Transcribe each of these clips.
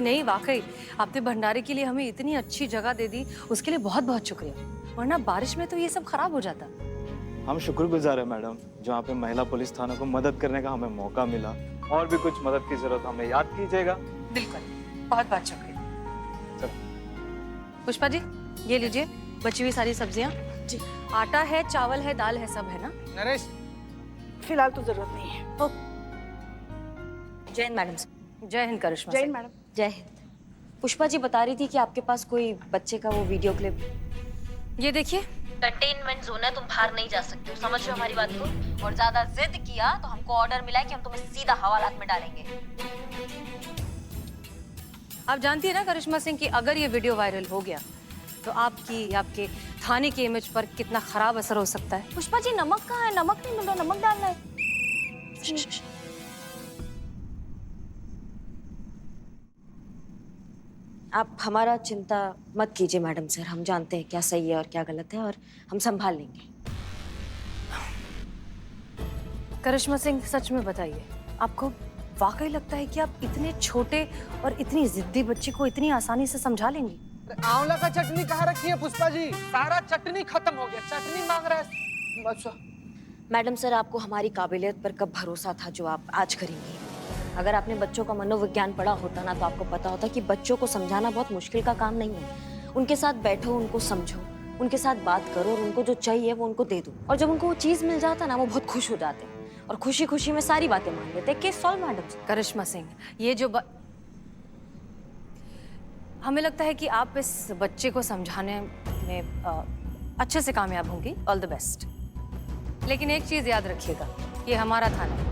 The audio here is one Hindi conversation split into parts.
नहीं नहीं, वाकई आपने भंडारे के लिए हमें इतनी अच्छी जगह दे दी, उसके लिए बहुत बहुत शुक्रिया। वरना बारिश में तो ये सब खराब हो जाता। हम शुक्रगुजार हैं मैडम, जहाँ पे महिला पुलिस थाना को मदद करने का हमें मौका मिला। और भी कुछ मदद की जरूरत हमें याद कीजिएगा। बिल्कुल, बहुत बहुत शुक्रिया। पुष्पा जी, ये लीजिए बची हुई सारी सब्जियाँ। जी, आटा है, चावल है, दाल है, सब है ना? नरेश, फिलहाल तो जरूरत नहीं है। ओ, जय हिंद मैडम। जय हिंद करिश्मा। जय हिंद मैडम। जय हिंद। पुष्पा जी बता रही थी कि आपके पास कोई बच्चे का वो वीडियो क्लिप। ये देखिए, कंटेनमेंट जोन है, तुम बाहर नहीं जा सकते हो, समझ रहे हो हमारी बात को? और ज्यादा जिद किया तो हमको ऑर्डर मिला है कि हम तुम्हें सीधा हवालात में डालेंगे। आप जानती है ना करिश्मा सिंह कि अगर ये वीडियो वायरल हो गया तो आपकी, आपके थाने की इमेज पर कितना खराब असर हो सकता है। पुष्पा जी, नमक कहाँ है? नमक नहीं मिल रहा, नमक डालना है। आप हमारा चिंता मत कीजिए मैडम सर, हम जानते हैं क्या सही है और क्या गलत है और हम संभाल लेंगे। करिश्मा सिंह, सच में बताइए, आपको वाकई लगता है कि आप इतने छोटे और इतनी जिद्दी बच्ची को इतनी आसानी से समझा लेंगी? आंवला का चटनी कहाँ रखी है पुष्पा जी? सारा चटनी खत्म हो गया, चटनी मांग रहा है। अच्छा मैडम सर, आपको हमारी काबिलियत पर कब भरोसा था जो आप आज करेंगी? अगर आपने बच्चों का मनोविज्ञान पढ़ा होता ना तो आपको पता होता कि बच्चों को समझाना बहुत मुश्किल का काम नहीं है। उनके साथ बैठो, उनको समझो, उनके साथ बात करो और उनको जो चाहिए वो उनको दे दो। और जब उनको वो चीज मिल जाता ना, वो बहुत खुश हो जाते हैं और खुशी खुशी में सारी बातें मान लेते हैं। Case solve madam sir. Karishma Singh, ये जो हमें लगता है कि आप इस बच्चे को समझाने में अच्छे से कामयाब होंगी। All the best. लेकिन एक चीज याद रखिएगा, ये हमारा थाना है।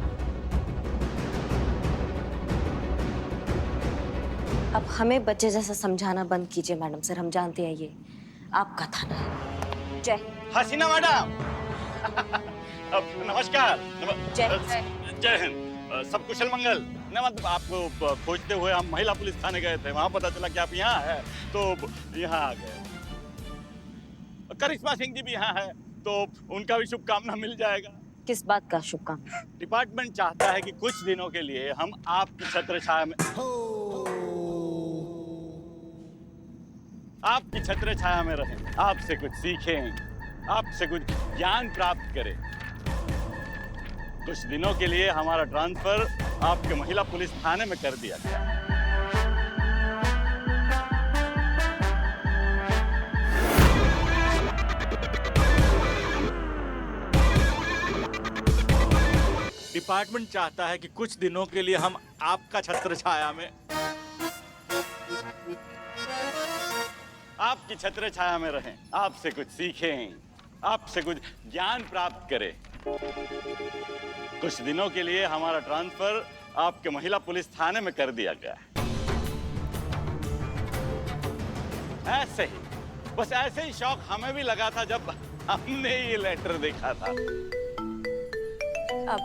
अब हमें बच्चे जैसा समझाना बंद कीजिए मैडम सर, हम जानते हैं ये आपका थाना है। जय हसीना मैडम। नमस्कार। जय जय हिंद। सब कुशल मंगल। न मतलब आपको खोजते हुए हम महिला पुलिस थाने गए थे, वहां पता चला कि आप यहाँ हैं तो यहाँ आ गए। करिश्मा सिंह जी भी यहाँ है तो उनका भी शुभकामना मिल जाएगा। किस बात का शुभकामना? डिपार्टमेंट चाहता है कि कुछ दिनों के लिए हम आपकी छत्र छाया में आपकी छत्र छाया में रहें, आपसे कुछ सीखें, आपसे कुछ ज्ञान प्राप्त करें। कुछ दिनों के लिए हमारा ट्रांसफर आपके महिला पुलिस थाने में कर दिया गया। डिपार्टमेंट चाहता है कि कुछ दिनों के लिए हम आपका छत्र छाया में आपकी छत्र छाया में रहें, आपसे कुछ सीखें, आपसे कुछ ज्ञान प्राप्त करें। कुछ दिनों के लिए हमारा ट्रांसफर आपके महिला पुलिस थाने में कर दिया गया है। ऐसे ही, बस ऐसे ही शौक हमें भी लगा था जब हमने ये लेटर देखा था।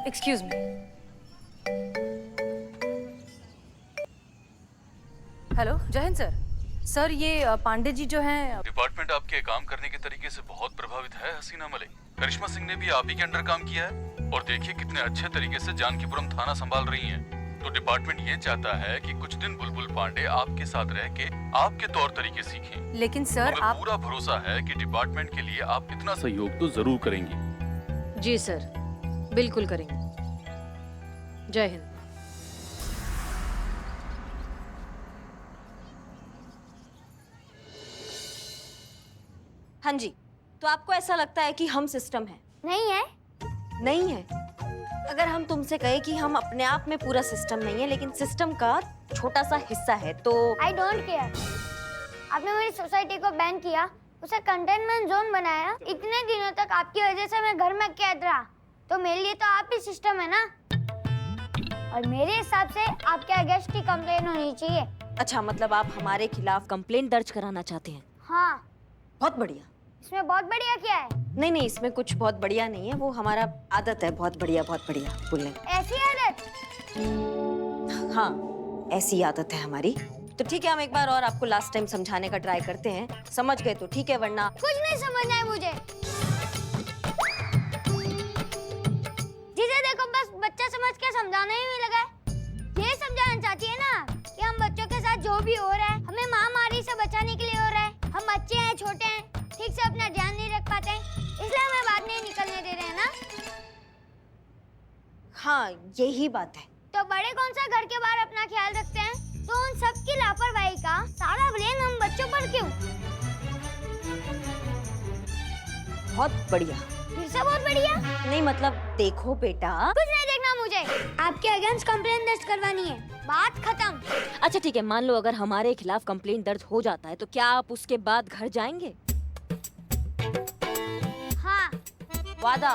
Excuse me. हेलो, जय हिंद सर। सर, ये पांडे जी जो हैं। डिपार्टमेंट आपके काम करने के तरीके से बहुत प्रभावित है हसीना मलिक। करिश्मा सिंह ने भी आप ही के अंडर काम किया है और देखिए कितने अच्छे तरीके से जानकीपुरम थाना संभाल रही हैं। तो डिपार्टमेंट ये चाहता है कि कुछ दिन बुलबुल पांडे आपके साथ रह के आपके तौर तरीके सीखें। लेकिन सर, हमें पूरा भरोसा है कि डिपार्टमेंट के लिए आप इतना सहयोग तो जरूर करेंगी। जी सर, बिल्कुल करेंगे। जय हिंद। हाँ जी, तो आपको ऐसा लगता है कि हम सिस्टम है? नहीं है। नहीं है। अगर हम तुमसे कहे कि हम अपने आप में पूरा सिस्टम नहीं है लेकिन सिस्टम का छोटा सा हिस्सा है तो? I don't care. आपने मेरी सोसाइटी को बैन किया, उसे कंटेनमेंट जोन बनाया, इतने दिनों तक आपकी वजह से मैं घर में कैद रहा, तो मेरे लिए तो आप ही सिस्टम है ना। और मेरे हिसाब से आपके अगेंस्ट की कंप्लेन होनी चाहिए। अच्छा, मतलब आप हमारे खिलाफ कंप्लेंट दर्ज कराना चाहते हैं? हाँ। बहुत बढ़िया। इसमें बहुत बढ़िया क्या है? नहीं नहीं, इसमें कुछ बहुत बढ़िया नहीं है, वो हमारा आदत है बहुत बढ़िया बोलने। ऐसी आदत? हाँ, ऐसी आदत है हमारी। तो ठीक है, हम एक बार और आपको लास्ट टाइम समझाने का ट्राई करते हैं। समझ गए तो ठीक है, वरना कुछ नहीं समझना है मुझे। जिसे देखो बस बच्चा समझ के समझाने ही नहीं लगा है। ये समझाना चाहती है ना कि हम बच्चों के साथ जो भी हो रहा है हमें महामारी से बचाने के लिए हो रहा है। हम बच्चे हैं, छोटे हैं, ठीक से अपना ध्यान नहीं रख पाते हैं, इसलिए हमें बाहर नहीं निकलने दे रहे हैं ना। हाँ, यही बात है। तो बड़े कौन सा घर के बाहर अपना ख्याल रखते हैं, तो उन सब की लापरवाही का सारा ब्लेम हम बच्चों पर क्यों? बहुत बढ़िया। फिर से बहुत बढ़िया। नहीं मतलब देखो बेटा। कुछ नहीं देखना मुझे, आपके अगेंस्ट कंप्लेंट दर्ज करवानी है, बात खत्म। अच्छा ठीक है, मान लो अगर हमारे खिलाफ कंप्लेंट दर्ज हो जाता है तो क्या आप उसके बाद घर जाएंगे? हाँ, वादा?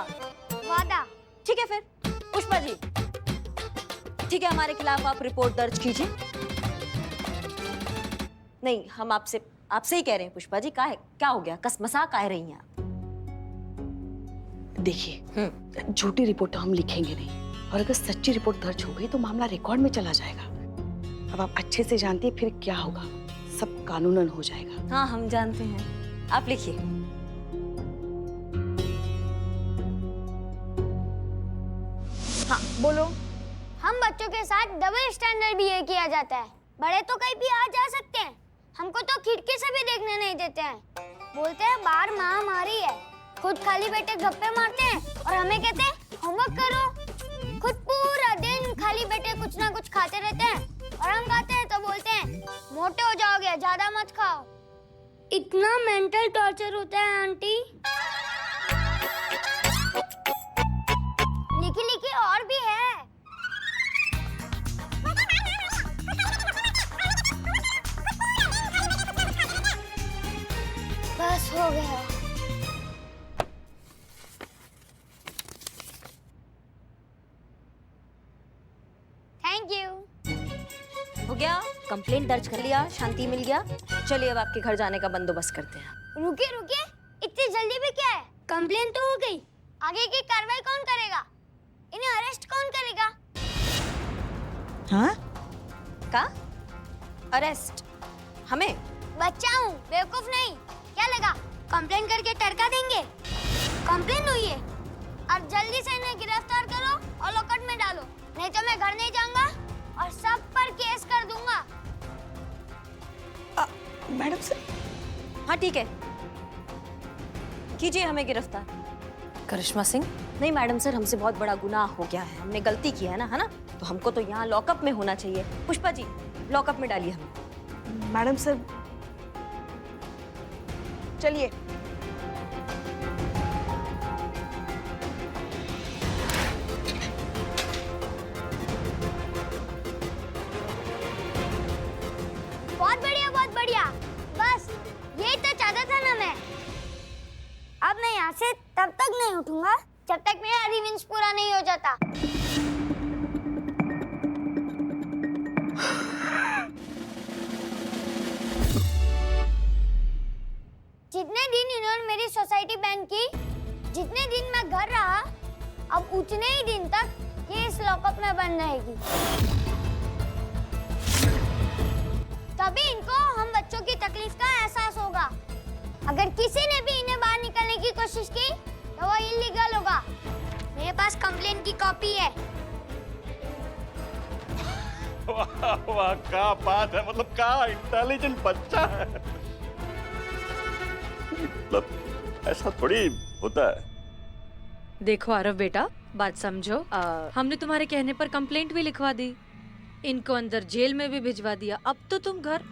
वादा। ठीक है फिर पुष्पा जी, ठीक है, हमारे खिलाफ आप रिपोर्ट दर्ज कीजिए। नहीं, हम आपसे ही कह रहे हैं पुष्पा जी, क्या हो गया, कसमसा काहे रही हैं आप? देखिए, झूठी रिपोर्ट तो हम लिखेंगे नहीं, और अगर सच्ची रिपोर्ट दर्ज हो गई तो मामला रिकॉर्ड में चला जाएगा। अब आप अच्छे से जानती हैं फिर क्या होगा, सब कानूनन हो जाएगा। हाँ हम जानते हैं, आप लिखिए। हाँ बोलो। हम बच्चों के साथ डबल स्टैंडर्ड बिहेव किया जाता है। बड़े तो कहीं भी आ जा सकते हैं, हमको तो खिड़की से भी देखने नहीं देते हैं। बोलते हैं बाहर महामारी है, खुद खाली बैठे गप्पे मारते हैं और हमें कहते हैं होमवर्क करो। खुद पूरा दिन खाली बैठे कुछ ना कुछ खाते रहते हैं और हम खाते हैं तो बोलते हैं मोटे हो जाओगे, ज्यादा मत खाओ। इतना मेंटल टॉर्चर होता है आंटी। लिखी लिखी और भी है। बस हो गया। Thank you. हो गया, कंप्लेंट दर्ज कर लिया, शांति मिल गया। चलिए अब आपके घर जाने का बंदोबस्त करते हैं। रुकिए रुकिए, इतनी जल्दी भी क्या है? कंप्लेन तो हो गई, आगे की कार्रवाई कौन करेगा? इन्हें अरेस्ट कौन करेगा? हाँ? का अरेस्ट? हमें? बच्चा हूँ, बेवकूफ नहीं। क्या लगा कंप्लेन करके टरका देंगे? कंप्लेन हुई है, अब जल्दी से इन्हें गिरफ्तार करो और लॉकअप में डालो, नहीं तो मैं घर नहीं जाऊंगा और सब पर केस कर दूंगा। Madam sir. हाँ ठीक है, कीजिए हमें गिरफ्तार। करिश्मा सिंह, नहीं मैडम सर, हमसे बहुत बड़ा गुनाह हो गया है, हमने गलती की है ना, तो हमको तो यहाँ लॉकअप में होना चाहिए। पुष्पा जी, लॉकअप में डालिए हमें। मैडम सर चलिए। बहुत बढ़िया, बहुत बढ़िया। बस यही तो चाहता था ना मैं। अब मैं यहाँ से तब तक नहीं उठूंगा जब तक मेरा रिवेंज पूरा नहीं हो जाता। जितने दिन इन्होंने मेरी सोसाइटी बैन की, जितने दिन मैं घर रहा, अब उतने ही दिन तक ये इस लॉकअप में बंद रहेगी। तभी इनको हम बच्चों की तकलीफ का एहसास होगा। अगर किसी ने भी इन्हें बाहर निकलने की कोशिश की तो वो इलीगल होगा। मेरे पास कंप्लेंट की कॉपी है। वाह वाह, क्या बात है, मतलब क्या इंटेलिजेंट बच्चा है। मतलब ऐसा थोड़ी होता है। देखो आरव बेटा, बात समझो। हमने तुम्हारे कहने पर कंप्लेंट भी लिखवा दी, इनको अंदर जेल में भी भिजवा दिया, अब तो तुम घर।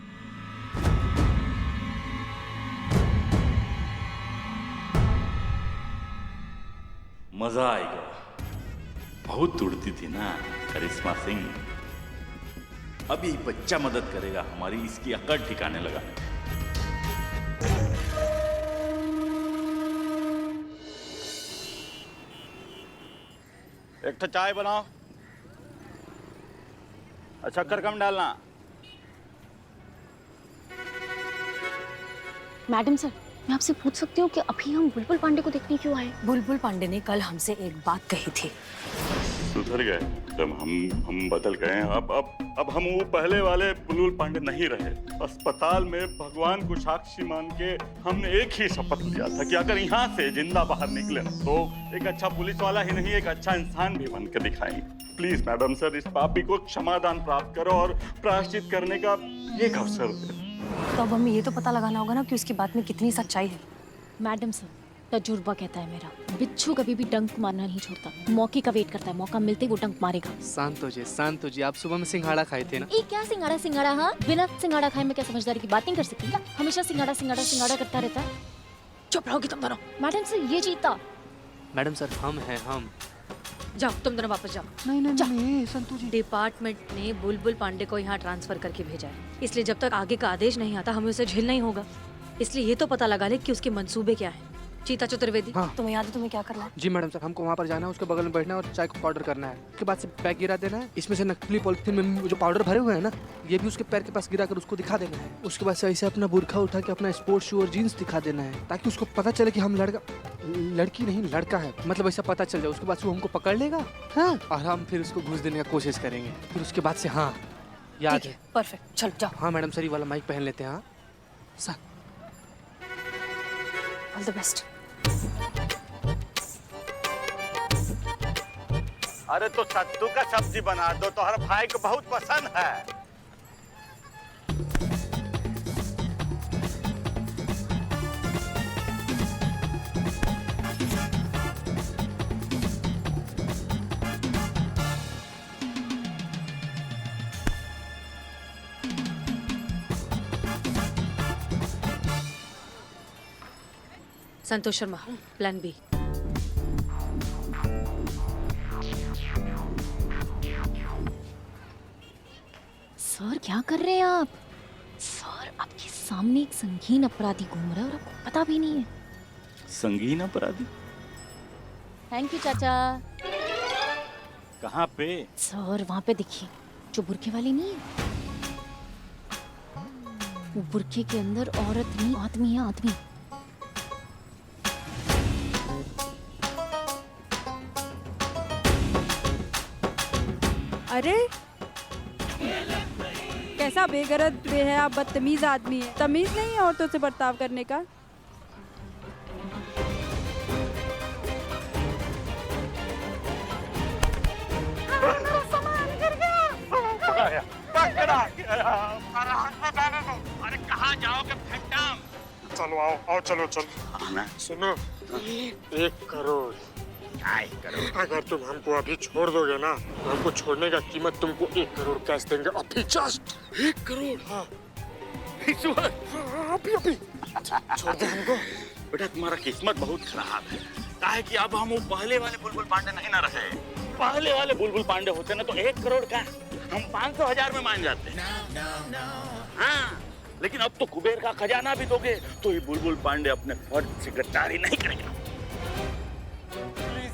मजा आएगा। बहुत उड़ती थी ना करिश्मा सिंह, अब ये बच्चा मदद करेगा हमारी, इसकी अकड़ ठिकाने लगा। एक तो चाय बनाओ, शक्कर कम डालना। मैडम सर, मैं आपसे पूछ सकती हूँ कि अभी हम बुलबुल पांडे को देखने क्यों आए? बुलबुल पांडे ने कल हमसे एक बात कही थी। सुधर गए, तब हम बदल गए। अब हम वो पहले वाले बुलबुल पांडे नहीं रहे। अस्पताल में भगवान को साक्षी मान के हमने एक ही शपथ लिया था कि अगर यहाँ से जिंदा बाहर निकले तो एक अच्छा पुलिस वाला ही नहीं, एक अच्छा इंसान भी बन के दिखाएंगे। प्लीज मैडम सर, इस पापी को क्षमादान प्राप्त करो और प्रायश्चित करने का एक अवसर दे। तो अब हमें ये तो पता लगाना होगा ना कि उसकी बात में कितनी सच्चाई है। मैडम सर, तजुर्बा कहता है मेरा, बिच्छू कभी भी डंक मारना नहीं छोड़ता, मौके का वेट करता है, मौका मिलते ही वो डंक मारेगा। शांत हो जी, आप सुबह में सिंघाड़ा खाए थे ना? ये क्या सिंगाड़ा? हाँ, बिना सिंगाड़ा खाए मैं क्या समझदारी की बात नहीं कर सकती क्या? हमेशा सिंगाड़ा करता रहता है। चुप रहोगी तुम दोनों। मैडम सर, ये जीता। मैडम सर, हम जाओ, तुम दोनों वापस जाओ। नहीं संतु जी। डिपार्टमेंट ने बुलबुल पांडे को यहाँ ट्रांसफर करके भेजा है, इसलिए जब तक आगे का आदेश नहीं आता हमें उसे झेलना ही होगा। इसलिए ये तो पता लगा ले कि उसके मंसूबे क्या है। चीता चतुर्वेदी, हाँ। तुम्हें याद है तुम्हें क्या करना है? जी मैडम सर, हमको वहाँ पर जाना है, उसके बगल में बैठना है और चाय का पाउडर करना है। उसके बाद से पैक गिरा देना है, इसमें से नकली पॉलिथीन में जो पाउडर भरे हुए हैं ना, ये भी उसके पैर के पास गिरा कर उसको दिखा देना है। उसके बाद से ऐसे अपना बुरखा उठा के अपना स्पोर्ट्स शू और जीन्स दिखा देना है, ताकि उसको पता चले कि हम लड़की नहीं लड़का है, मतलब ऐसा पता चल जाए। उसके बाद से वो हमको पकड़ लेगा, हाँ, और हम फिर उसको घूस देने का कोशिश करेंगे। फिर उसके बाद से हाँ, याद है। परफेक्ट, चलो जाओ। हाँ मैडम सर, ये वाला माइक पहन लेते हैं। हाँ सर, ऑल द बेस्ट। अरे तो सत्तू का सब्जी बना दो, तो हर भाई को बहुत पसंद है। Santosh Sharma, plan B. Sir, क्या कर रहे हैं आप? सर, आपके सामने एक संगीन अपराधी घूम रहा है और आपको पता भी नहीं है। संगीन अपराधी? थैंक यू चाचा। कहाँ पे? सर, वहाँ पे देखिए, जो बुरखे वाली नहीं है, वो बुरखे के अंदर औरत नहीं, आदमी है, आदमी। अरे कैसा बेगरज बेहया बदतमीज आदमी है। तमीज नहीं है औरतों से बर्ताव करने का। अरे कहाँ जाओगे फैंटम? चलो आओ चलो। सुनो, 1 करोड़। अगर तुम हमको अभी छोड़ दोगे ना, तो हमको छोड़ने का कीमत तुमको 1 करोड़ कैश देंगे। अभी जस्ट 1 करोड़। हाँ अभी छोड़ दे हमको। बेटा, तुम्हारा किस्मत बहुत खराब है। काहे कि अब हम वो पहले वाले बुलबुल पांडे नहीं ना रहे। पहले वाले बुलबुल पांडे होते ना तो 1 करोड़ का हम 500,000 में मान जाते। हाँ, लेकिन अब तो कुबेर का खजाना भी दोगे तो ये बुलबुल पांडे अपने फर्ज से गद्दारी नहीं करेगा।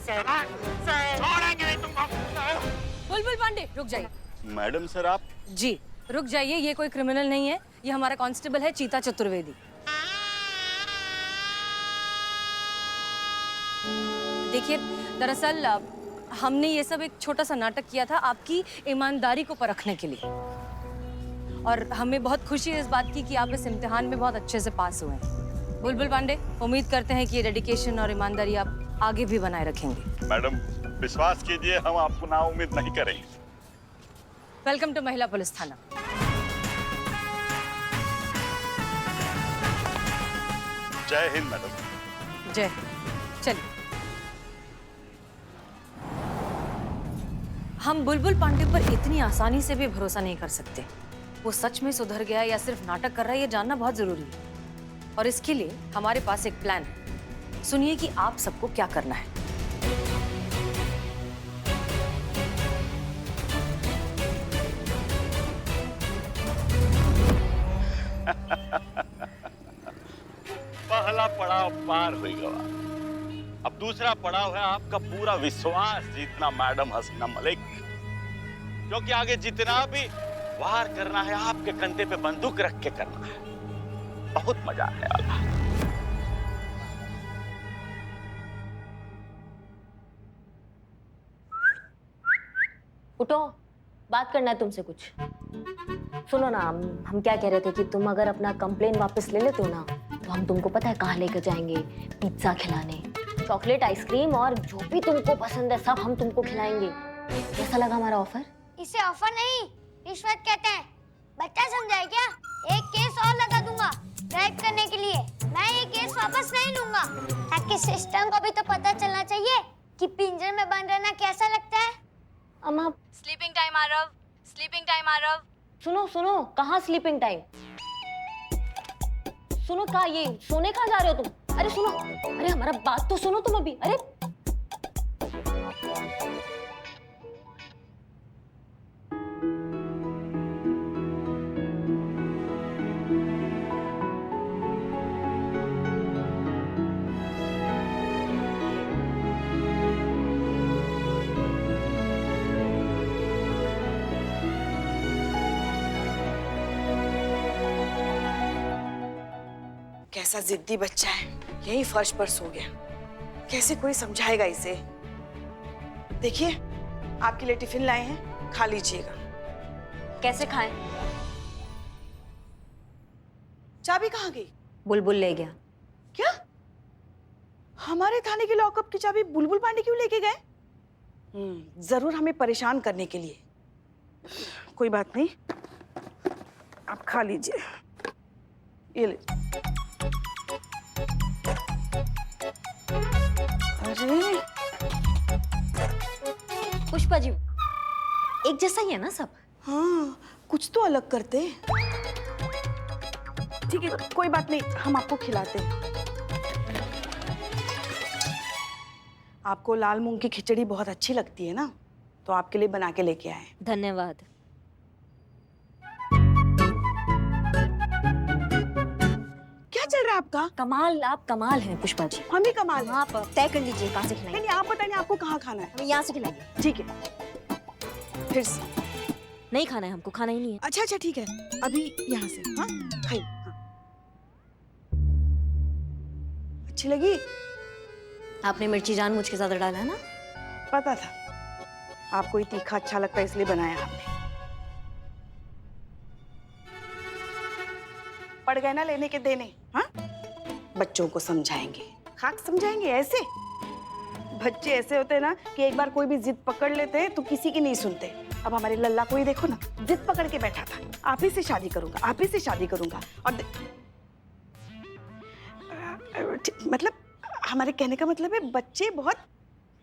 छोड़ेंगे नहीं तुमको। बुलबुल पांडे, रुक जाइए। मैडम सर, आप? जी, रुक जाइए। ये कोई क्रिमिनल नहीं है, ये हमारा कांस्टेबल है, चीता चतुर्वेदी। देखिए, दरअसल हमने ये सब एक छोटा सा नाटक किया था आपकी ईमानदारी को परखने के लिए, और हमें बहुत खुशी है इस बात की कि आप इस इम्तिहान में बहुत अच्छे से पास हुए हैं। बुलबुल पांडे, उम्मीद करते हैं कि ये डेडिकेशन और ईमानदारी आप आगे भी बनाए रखेंगे। मैडम, विश्वास कीजिए, हम आपको ना उम्मीद नहीं करेंगे। वेलकम टू महिला पुलिस थाना। जय हिंद मैडम। जय। चलिए, हम बुलबुल पांडे पर इतनी आसानी से भी भरोसा नहीं कर सकते। वो सच में सुधर गया या सिर्फ नाटक कर रहा है, ये जानना बहुत जरूरी है। और इसके लिए हमारे पास एक प्लान है। सुनिए कि आप सबको क्या करना है। पहला पड़ाव पार हो गया। अब दूसरा पड़ाव है आपका पूरा विश्वास जीतना मैडम हसीना मलिक, क्योंकि आगे जितना भी वार करना है आपके कंधे पे बंदूक रख के करना है। बहुत मजा आया। उठो, बात करना है तुमसे कुछ। सुनो ना, हम क्या कह रहे थे कि तुम अगर अपना कंप्लेन वापस ले लेते हो ना, तो हम तुमको पता है कहाँ लेकर जाएंगे? पिज्जा खिलाने, चॉकलेट, आइसक्रीम और जो भी तुमको पसंद है सब हम तुमको खिलाएंगे। कैसा लगा हमारा ऑफर? इसे ऑफर नहीं, रिश्वत कहते हैं। बच्चा समझा है क्या? एक केस और लगा दूंगा ड्राइव करने के लिए। मैं ये केस वापस नहीं लूंगा, ताकि सिस्टम को भी तो पता चलना चाहिए कि पिंजरे में बंद रहना कैसा लगता है। अम्मा, sleeping time Aarav, sleeping time Aarav. सुनो सुनो, कहाँ स्लीपिंग टाइम? सुनो, कहाँ ये सोने कहाँ जा रहे हो तुम? अरे सुनो, अरे हमारा बात तो सुनो तुम अभी। अरे कैसा जिद्दी बच्चा है, यही फर्श पर सो गया। कैसे कोई समझाएगा इसे? देखिए, आपके लिए टिफिन लाए हैं, खा लीजिएगा। कैसे खाएं? चाबी कहाँ गई? बुलबुल ले गया। क्या? हमारे थाने के लॉकअप की चाबी बुलबुल पांडे क्यों लेके गए? जरूर हमें परेशान करने के लिए। कोई बात नहीं, आप खा लीजिए। ये ले। अरे पुष्पा जी, एक जैसा ही है ना सब? हाँ, कुछ तो अलग करते। ठीक है, कोई बात नहीं, हम आपको खिलाते हैं। आपको लाल मूंग की खिचड़ी बहुत अच्छी लगती है ना, तो आपके लिए बना के लेके आए। धन्यवाद। क्या चल रहा है आपका? कमाल, आप कमाल हैं पुष्पा जी। हम भी कमाल हैं। आप तय कर लीजिए कहाँ से खिलाएंगे। नहीं, आप बताइए आपको कहाँ खाना है। हम यहाँ से खिलाएंगे। ठीक है, फिर से। नहीं खाना है हमको, खाना ही नहीं है। अच्छा अच्छा, ठीक है, अभी यहाँ से। हाँ, खाइए। हाँ। अच्छी लगी? आपने मिर्ची जानबूझ के ज्यादा डाला है ना? पता था आपको ही तीखा अच्छा लगता है, इसलिए बनाया आपने। पड़ गए ना लेने के देने। हाँ, बच्चों को समझाएंगे, खाक समझाएंगे। ऐसे बच्चे ऐसे होते हैं ना कि एक बार कोई भी जिद पकड़ लेते हैं तो किसी की नहीं सुनते। अब हमारे लल्ला को ही देखो ना, जिद पकड़ के बैठा था, आप ही से शादी करूंगा, आप ही से शादी करूंगा। और मतलब हमारे कहने का मतलब है बच्चे बहुत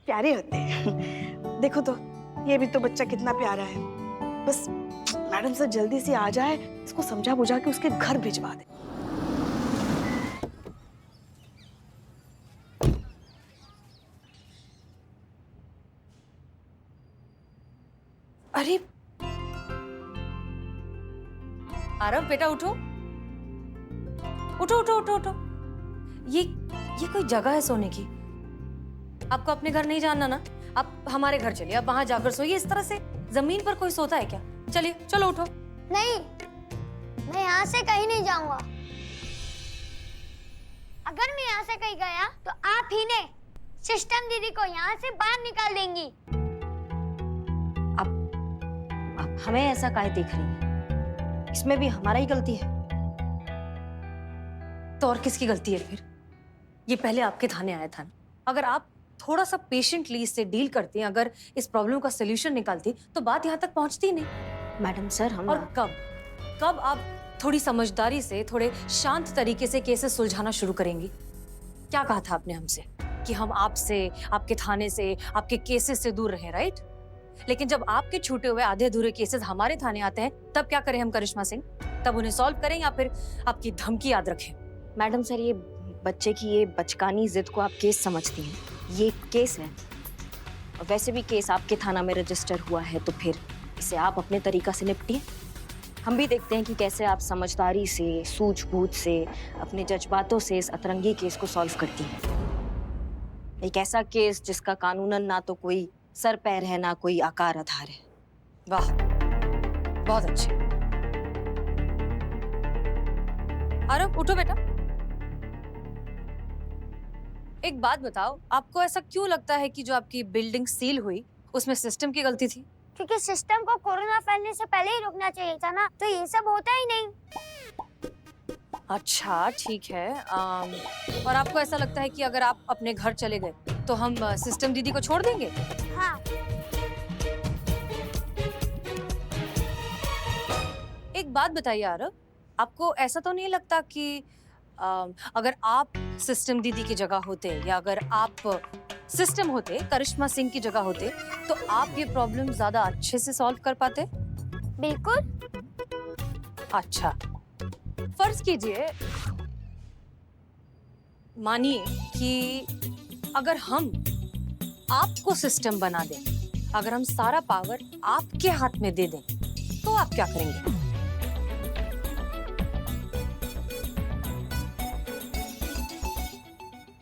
प्यारे होते हैं। देखो तो, ये भी तो बच्चा कितना प्यारा है। बस मैडम सर जल्दी से आ जाए, इसको समझा बुझा के उसके घर भिजवा दे। अरे आरव बेटा, उठो उठो उठो उठो उठो। ये कोई जगह है सोने की? आपको अपने घर नहीं जाना ना? आप हमारे घर चलिए, आप वहां जाकर सोइए। इस तरह से जमीन पर कोई सोता है क्या? चलिए, चलो उठो। नहीं, मैं यहाँ से कहीं नहीं जाऊंगा। अगर मैं यहाँ से कहीं गया तो आप ही ने सिस्टम दीदी को यहाँ से बाहर निकाल देंगी। आप हमें ऐसा काहे देख रही हैं? इसमें भी हमारा ही गलती है। तो और किसकी गलती है फिर? ये पहले आपके थाने आया था। अगर आप थोड़ा सा पेशेंटली इससे डील करती, अगर इस प्रॉब्लम का सलूशन निकालती, तो बात यहाँ तक पहुँचती नहीं। मैडम सर, हम और कब आप थोड़ी समझदारी से, थोड़े शांत तरीके से केसेस सुलझाना शुरू करेंगी? क्या कहा था आपने हमसे कि हम आपसे, आपके थाने से, आपके केसेस से दूर रहें, राइट? लेकिन जब आपके छूटे हुए आधे अधूरे केसेस हमारे थाने आते हैं, तब क्या करें हम करिश्मा सिंह? तब उन्हें सॉल्व करें या फिर आपकी धमकी याद रखें? मैडम सर, ये बच्चे की ये बचकानी जिद को आप केस समझती हैं। ये केस है, और वैसे भी केस आपके थाना में रजिस्टर हुआ है, तो फिर इसे आप अपने तरीका से निपटिए। हम भी देखते हैं कि कैसे आप समझदारी से, सूझबूझ से, अपने जज्बातों से इस अतरंगी केस को सॉल्व करती हैं। एक ऐसा केस जिसका कानूनन ना तो कोई सर पैर है, ना कोई आकार आधार है। वाह, बहुत अच्छे। आरव, उठो बेटा। एक बात बताओ, आपको ऐसा क्यों लगता है कि जो आपकी बिल्डिंग सील हुई उसमें सिस्टम की गलती थी? क्योंकि सिस्टम को कोरोना फैलने से पहले ही रोकना चाहिए था ना, तो ये सब होता ही नहीं। अच्छा ठीक है। और आपको ऐसा लगता है कि अगर आप अपने घर चले गए तो हम सिस्टम दीदी को छोड़ देंगे? हाँ। एक बात बताइए आरव, आपको ऐसा तो नहीं लगता कि अगर आप सिस्टम दीदी की जगह होते या अगर आप सिस्टम होते, करिश्मा सिंह की जगह होते, तो आप ये प्रॉब्लम ज्यादा अच्छे से सॉल्व कर पाते? बिल्कुल। अच्छा, फर्ज कीजिए, मानिए कि अगर हम आपको सिस्टम बना दें, अगर हम सारा पावर आपके हाथ में दे दें, तो आप क्या करेंगे?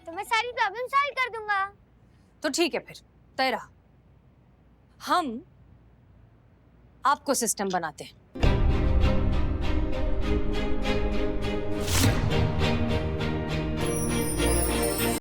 तो मैं सारी प्रॉब्लम सॉल्व कर दूंगा। तो ठीक है, फिर तय रहा, हम आपको सिस्टम बनाते हैं।